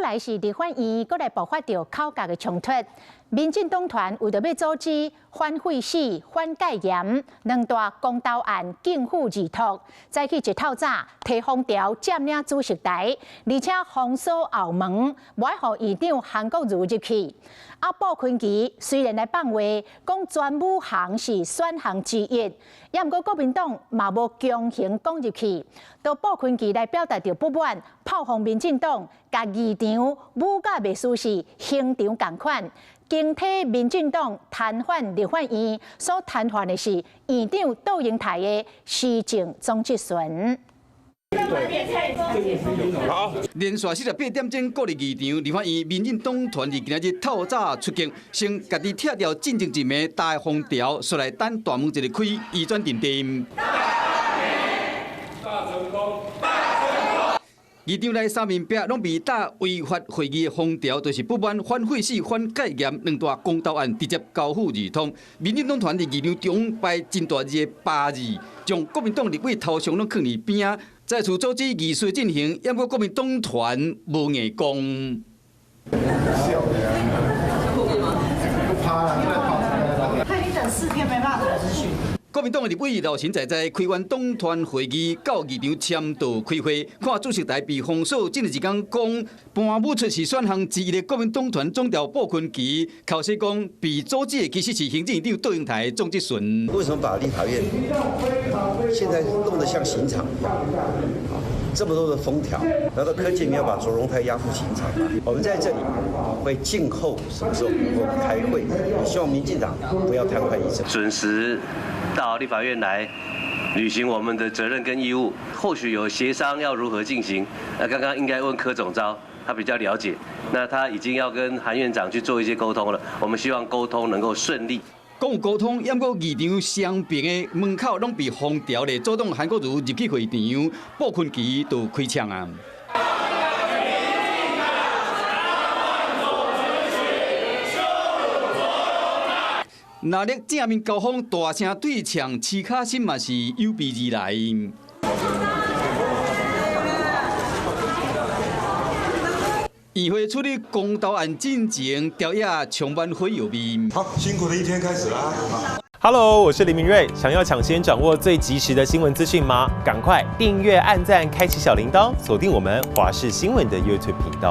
来是立法院搁来爆发着口角的冲突。民进党团为着要阻止反废死、反戒严两大公投案逕付而托，早起一透早提封条占领主席台，而且封锁后门，不爱让议长韩国瑜入去。鲍坤琪虽然来放话，讲专武行是选项之一，也毋过国民党嘛无强行讲入去。到鲍坤琪来表达着不满，炮轰民进党，甲议场武甲袂输是刑场共款。经替民进党瘫痪立法院，所瘫痪的是院长窦英台的施政总质询。好，连续48点钟国立议场立法院，民进党团日今日透早出境，先家己拆掉进前一枚大封条，出来等大门一个开，移转定点。议场内三面壁拢被打违法会议的封条，就是不满反废死、反戒严两大公投案直接交付儿通。民进党团伫议场中摆真大字的8字，将国民党立委头上拢放伫边啊，再次阻止议事进行，也过国民党团无硬讲。他已经等4天没办法投资去。国民党的立委老陈在开完党团会议，到议场签到开会，看主席台被封锁，今日一天讲搬舞出是选项之一的国民党团总调鲍坤琪，口说讲被阻止的其实是行政院长窦英台总质询。为什么把立法院现在弄得像刑场一样？这么多的封条，难道柯建铭要把卓荣泰押赴刑场吗？我们在这里会静候什么时候能够开会，也希望民进党不要瘫痪议程，准时到立法院来履行我们的责任跟义务。或许有协商要如何进行，那刚刚应该问柯总召，他比较了解。那他已经要跟韩院长去做一些沟通了，我们希望沟通能够顺利。讲有沟通，也过议场双边的门口拢被封条咧，阻挡韩国瑜入去会场，鲍坤琪就开枪啊！那力正面交锋，大声对呛，刺卡心嘛是有备而来。议会处理公投案进程，调野充满会有味。好，辛苦的一天开始啦。Hello， 我是林明瑞。想要抢先掌握最及时的新闻资讯吗？赶快订阅、按赞、开启小铃铛，锁定我们华视新闻的 YouTube 频道。